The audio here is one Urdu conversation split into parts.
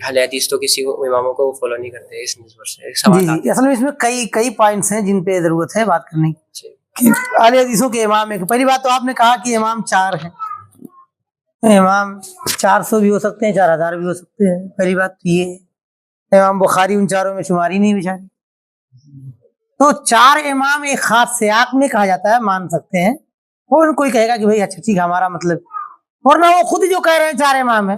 اہل حدیث تو کسی کو اماموں کو فالو نہیں کرتے اس نسبت سے سوال جی جی، اصل میں اس میں کئی پوائنٹس ہیں جن پہ ضرورت ہے بات کرنے کی کہ اہل حدیثوں کے امام ایک پہلی بات تو آپ نے کہا کہ امام 4 ہیں، امام 400 بھی ہو سکتے ہیں، 4000 بھی ہو سکتے ہیں، پہلی بات تو یہ ہے، امام بخاری ان چاروں میں شماری نہیں بیچارے، تو 4 امام ایک خاص سیاق میں کہا جاتا ہے، مان سکتے ہیں، اور کوئی کہے گا کہ بھائی اچھا ٹھیک ہے ہمارا مطلب، ورنہ وہ خود جو کہہ رہے ہیں 4 امام ہیں،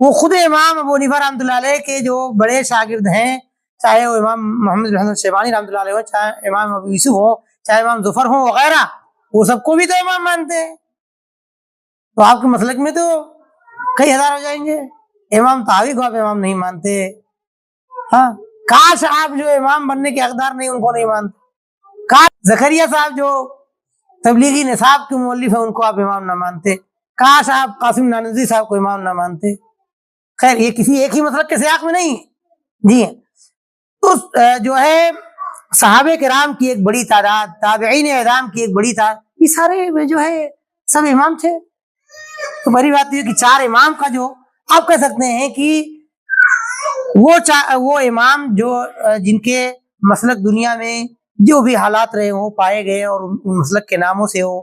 وہ خود امام ابو حنیفہ رحمۃ اللہ علیہ کے جو بڑے شاگرد ہیں، چاہے وہ امام محمد بن حسن شیبانی رحمۃ اللہ علیہ ہو، چاہے امام ابو یوسف ہو، چاہے امام ظفر ہوں وغیرہ، وہ سب کو بھی تو امام مانتے ہیں، تو آپ کے مسلک میں تو کئی ہزار ہو جائیں گے، امام طحاوی کو آپ امام نہیں مانتے، ہاں کاش آپ جو امام بننے کے حقدار نہیں ان کو نہیں مانتے، کاش زکریا صاحب جو تبلیغی نصاب کے مؤلف ہیں ان کو آپ امام نہ مانتے، کاش آپ قاسم نانوتوی صاحب کو امام نہ مانتے، خیر یہ کسی ایک ہی مسلک کے سیاق میں نہیں ہے، جی تو جو ہے صحابہ کرام کی ایک بڑی تعداد، تابعین اعظام کی ایک بڑی تعداد، یہ سارے جو ہے سب امام تھے، تو بڑی بات یہ کہ 4 امام کا جو آپ کہہ سکتے ہیں کہ وہ امام جو جن کے مسلک دنیا میں جو بھی حالات رہے ہوں پائے گئے اور ان مسلک کے ناموں سے ہو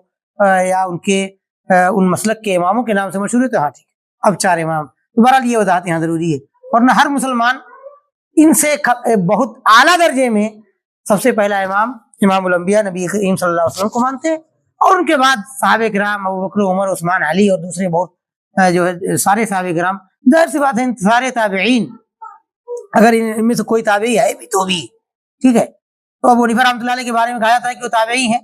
یا ان مسلک کے اماموں کے نام سے مشہور ہے، تو ہاں ٹھیک ہے، اب 4 امام، بہرحال یہ وضاحت یہاں ضروری ہے، ورنہ ہر مسلمان ان سے بہت اعلیٰ درجے میں سب سے پہلا امام الانبیاء نبی کریم صلی اللہ علیہ وسلم کو مانتے ہیں، اور ان کے بعد صحابہ کرام ابو بکر عمر عثمان علی اور دوسرے بہت جو ہے سارے صحابہ کرام، ظاہر سی بات ہے سارے تابعین، اگر ان میں سے کوئی تابعی ہے بھی تو بھی ٹھیک ہے، تو ابو حنیفہ رحمۃ اللہ علیہ کے بارے میں کہا جاتا ہے کہ وہ تابعی ہیں،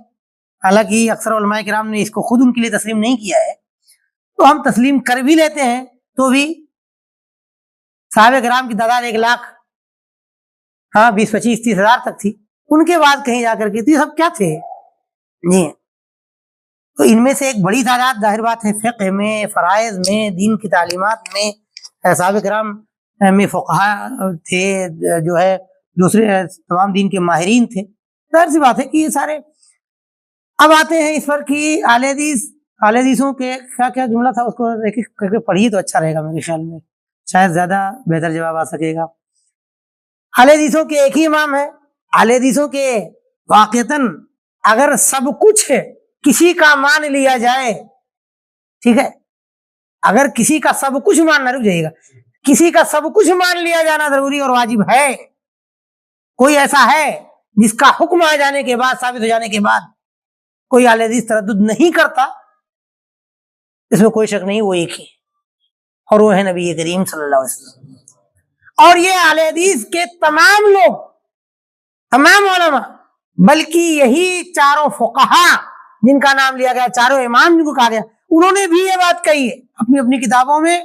حالانکہ اکثر علماء کرام نے اس کو خود ان کے لیے تسلیم نہیں کیا ہے، تو ہم تسلیم کر بھی لیتے ہیں، تو بھی صحابہ کرام کی تعداد 1 لاکھ 20 25 30 ہزار تک تھی، ان کے بعد کہیں جا کر کے تو یہ سب کیا تھے، جی تو ان میں سے ایک بڑی تعداد ظاہر بات ہے فقہ میں، فرائض میں، دین کی تعلیمات میں، صحابہ کرام میں فقہاء تھے، جو ہے دوسرے تمام دین کے ماہرین تھے، ظاہر سی بات ہے کہ یہ سارے، اب آتے ہیں اس پر کہ اہل حدیثوں کے کیا جملہ تھا، اس کو ایک ایک کر کے پڑھیے تو اچھا رہے گا، میرے خیال میں شاید زیادہ بہتر جواب آ سکے گا۔ اہل حدیثوں کے ایک ہی امام ہے، اہل حدیثوں کے واقعتاً اگر سب کچھ کسی کا مان لیا جائے، ٹھیک ہے، اگر کسی کا سب کچھ ماننا، رک جائیے گا، کسی کا سب کچھ مان لیا جانا ضروری اور واجب ہے، کوئی ایسا ہے جس کا حکم آ جانے کے بعد، ثابت ہو جانے کے بعد کوئی اہل حدیث تردد نہیں کرتا، اس میں کوئی شک نہیں، وہ ایک ہی، اور وہ ہے نبی کریم صلی اللہ علیہ وسلم، اور یہ اہل حدیث کے تمام لوگ، تمام علماء، بلکہ یہی چاروں فقہا جن کا نام لیا گیا، چاروں امام جن کو کہا گیا، انہوں نے بھی یہ بات کہی ہے اپنی اپنی کتابوں میں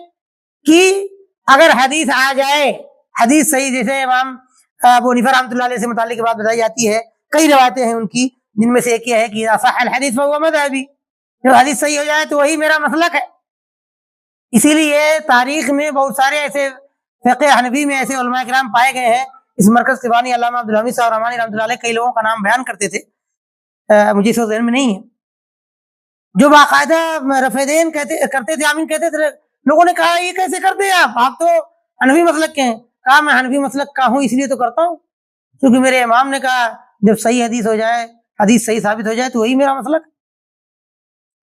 کہ اگر حدیث آ جائے، حدیث صحیح، جیسے امام ابو حنیفہ رحمۃ اللہ علیہ سے متعلق کی بات بتائی جاتی ہے، کئی روایتیں ہیں ان کی، جن میں سے ایک یہ ہے کہ صح الحدیث فهو مذهبی، جو حدیث صحیح ہو جائے تو وہی میرا مسلک ہے، اسی لیے تاریخ میں بہت سارے ایسے فقہ حنفی میں ایسے علماء کرام پائے گئے ہیں، اس مرکز کے بانی علامہ عبدالحمید صاحب رحمانی رحمۃ اللہ علیہ کئی لوگوں کا نام بیان کرتے تھے، مجھے اس ذہن میں نہیں ہے، جو باقاعدہ رفع دین کرتے تھے، آمین کہتے تھے، لوگوں نے کہا یہ کیسے کرتے ہیں آپ تو حنفی مسلک کے ہیں، کہا میں حنفی مسلک کا ہوں اس لیے تو کرتا ہوں کیونکہ میرے امام نے کہا جب صحیح حدیث ہو جائے، حدیث صحیح ثابت ہو جائے تو وہی میرا مسلک،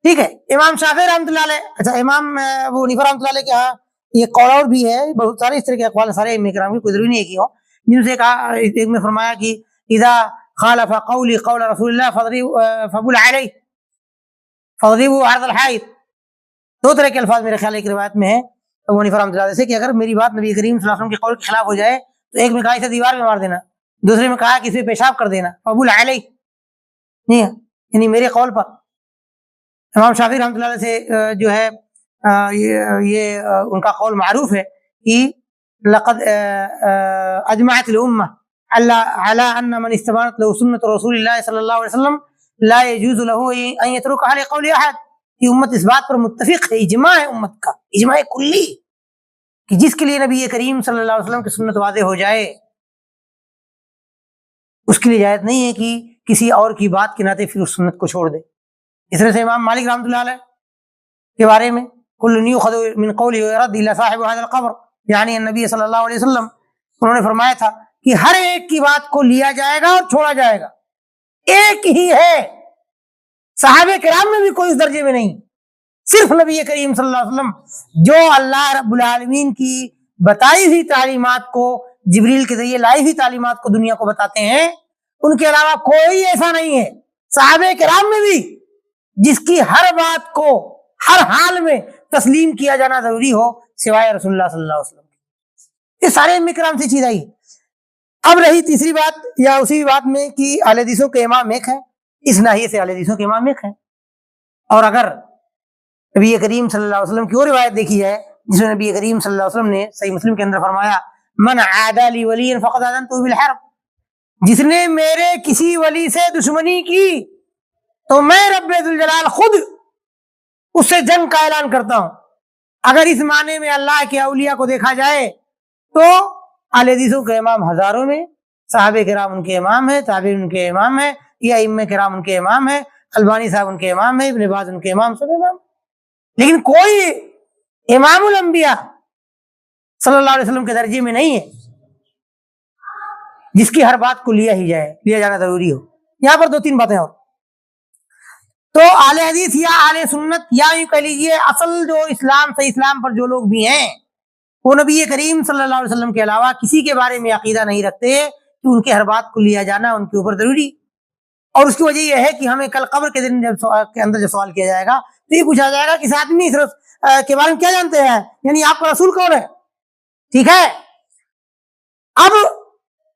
ٹھیک ہے۔ امام شافعی رحمۃ اللہ علیہ، اچھا امام ابو حنیفہ رحمۃ اللہ علیہ کے ہاں یہ قول اور بھی ہے، بہت سارے اس طرح کے اقوال سارے ائمہ کرام کی، کوئی ضروری نہیں ہے کہ ہو، جن سے کہا ایک میں فرمایا کہ اذا خالف قولی قول رسول اللہ فبول علیہ فضربوا عرض الحائط، 2 طرح کے الفاظ میرے خیال ایک روایت میں ہے ابو حنیفہ رحمۃ اللہ علیہ سے کہ اگر میری بات نبی کریم صلی اللہ علیہ وسلم کے قول کے خلاف ہو جائے تو ایک میں کہا اسے دیوار میں مار دینا، دوسرے میں کہا کہ اسے پیشاب کر دینا، فبول علیہ، نہیں یعنی میرے قول پر۔ امام شافعی رحمۃ اللہ علیہ سے جو ہے یہ ان کا قول معروف ہے کہ لقد اجمعت الامہ على ان من استبانت له سنت رسول اللہ صلی اللہ علیہ وسلم لا يجوز له ان يتركها لقول احد، یہ امت اس بات پر متفق ہے، اجماع ہے امت کا، اجماع کلی، کہ جس کے لیے نبی کریم صلی اللہ علیہ وسلم کی سنت واضح ہو جائے اس کے لیے جائز نہیں ہے کہ کسی اور کی بات کے ناطے پھر اس سنت کو چھوڑ دے۔ اس طرح سے امام مالک رحمۃ اللہ علیہ کے بارے میں کل یؤخذ من قوله ويرد الا صاحب هذا القبر، یعنی نبی صلی اللہ علیہ وسلم انہوں نے فرمایا تھا کہ ہر ایک کی بات کو لیا جائے گا اور چھوڑا جائے گا، ایک ہی ہے۔ صحابہ کرام میں بھی کوئی اس درجے میں نہیں، صرف نبی کریم صلی اللہ علیہ وسلم جو اللہ رب العالمین کی بتائی ہوئی تعلیمات کو، جبریل کے ذریعے لائی ہوئی تعلیمات کو دنیا کو بتاتے ہیں، ان کے علاوہ کوئی ایسا نہیں ہے صحابہ کرام میں بھی جس کی ہر بات کو ہر حال میں تسلیم کیا جانا ضروری ہو سوائے رسول اللہ صلی اللہ علیہ وسلم۔ یہ سارے ائمہ کرام سے چیز آئی۔ اب رہی تیسری بات یا اسی بات میں کہ اہل حدیثوں کے امام ایک ہے، اس ناحیے سے اہل حدیثوں کے امام ایک ہے۔ اور اگر نبی کریم صلی اللہ علیہ وسلم کی وہ روایت دیکھی جائے جس میں نبی کریم صلی اللہ علیہ وسلم نے صحیح مسلم کے اندر فرمایا من عادى لي وليا فقد آذنته بالحرب، جس نے میرے کسی ولی سے دشمنی کی تو میں رب ذوالجلال خود اس سے جنگ کا اعلان کرتا ہوں۔ اگر اس معنی میں اللہ کے اولیاء کو دیکھا جائے تو اہل حدیثوں کے امام ہزاروں میں، صحابہ کرام ان کے امام ہیں، تابعین ان کے امام ہیں، یا ائمہ کرام ان کے امام ہیں، البانی صاحب ان کے امام ہیں، ابن باز ان کے امام، سب امام۔ لیکن کوئی امام الانبیاء صلی اللہ علیہ وسلم کے درجے میں نہیں ہے جس کی ہر بات کو لیا جانا ضروری ہو۔ یہاں پر دو تین باتیں اور، تو اہل حدیث یا اہل سنت یا یوں کہہ لیجیے اصل جو اسلام سے اسلام پر جو لوگ بھی ہیں وہ نبی کریم صلی اللہ علیہ وسلم کے علاوہ کسی کے بارے میں عقیدہ نہیں رکھتے کہ ان کے ہر بات کو لیا جانا ان کے اوپر ضروری۔ اور اس کی وجہ یہ ہے کہ ہمیں کل قبر کے دن کے اندر جب سوال کیا جائے گا تو یہ پوچھا جائے گا کہ اس آدمی کے بارے میں کیا جانتے ہیں، یعنی آپ کا رسول کون ہے؟ ٹھیک ہے، اب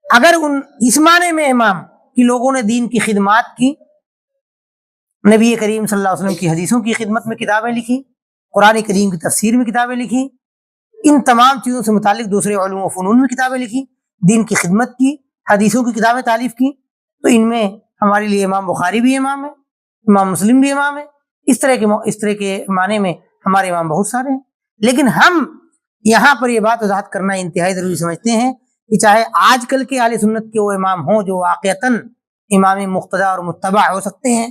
اگر اس معنی میں امام کہ لوگوں نے دین کی خدمات کی، نبی کریم صلی اللہ علیہ وسلم کی حدیثوں کی خدمت میں کتابیں لکھی، قرآن کریم کی تفسیر میں کتابیں لکھی، ان تمام چیزوں سے متعلق دوسرے علوم و فنون میں کتابیں لکھی، دین کی خدمت کی، حدیثوں کی کتابیں تالیف کی، تو ان میں ہمارے لیے امام بخاری بھی امام ہے، امام مسلم بھی امام ہے، اس طرح کے معنی میں ہمارے امام بہت سارے ہیں۔ لیکن ہم یہاں پر یہ بات وضاحت کرنا انتہائی ضروری سمجھتے ہیں کہ چاہے آج کل کے اہل سنت کے وہ امام ہوں جو واقعتاً امام مقتدی اور متبع ہو سکتے ہیں،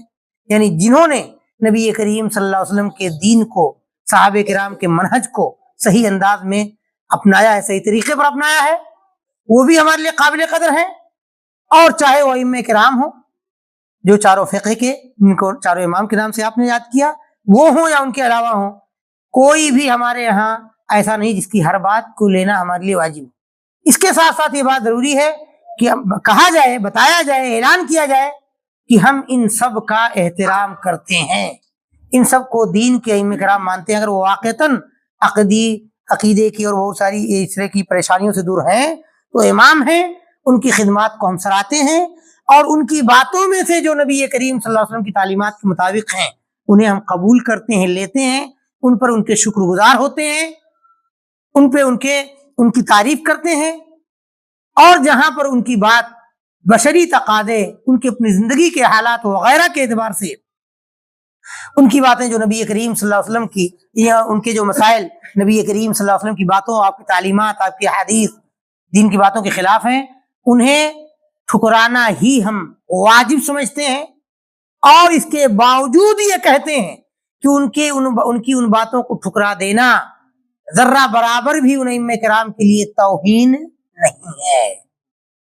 یعنی جنہوں نے نبی کریم صلی اللہ علیہ وسلم کے دین کو، صحابہ کرام کے منہج کو صحیح انداز میں اپنایا ہے، صحیح طریقے پر اپنایا ہے، وہ بھی ہمارے لیے قابل قدر ہیں۔ اور چاہے وہ ائمہ کرام ہوں جو چاروں فقہ کے، ان کو چاروں امام کے نام سے آپ نے یاد کیا، وہ ہوں یا ان کے علاوہ ہوں، کوئی بھی ہمارے یہاں ایسا نہیں جس کی ہر بات کو لینا ہمارے لیے واجب ہے۔ اس کے ساتھ ساتھ یہ بات ضروری ہے کہ کہا جائے، بتایا جائے، اعلان کیا جائے کہ ہم ان سب کا احترام کرتے ہیں، ان سب کو دین کے ائمہ کرام مانتے ہیں۔ اگر وہ واقعتاً عقیدے کی اور بہت ساری اس طرح کی پریشانیوں سے دور ہیں تو امام ہیں، ان کی خدمات کو ہم سراہتے ہیں، اور ان کی باتوں میں سے جو نبی کریم صلی اللہ علیہ وسلم کی تعلیمات کے مطابق ہیں انہیں ہم قبول کرتے ہیں، لیتے ہیں، ان پر ان کے شکر گزار ہوتے ہیں، ان پہ ان کی تعریف کرتے ہیں، اور جہاں پر ان کی بات بشری تقاضے، ان کی اپنی زندگی کے حالات وغیرہ کے اعتبار سے ان کی باتیں جو نبی کریم صلی اللہ علیہ وسلم کی یا ان کے جو مسائل نبی کریم صلی اللہ علیہ وسلم کی باتوں، آپ کی تعلیمات، آپ کی حدیث، دین کی باتوں کے خلاف ہیں، انہیں ٹھکرانا ہی ہم واجب سمجھتے ہیں، اور اس کے باوجود یہ کہتے ہیں کہ ان کی باتوں کو ٹھکرا دینا ذرہ برابر بھی ان ائمہ کرام کے لیے توہین نہیں ہے۔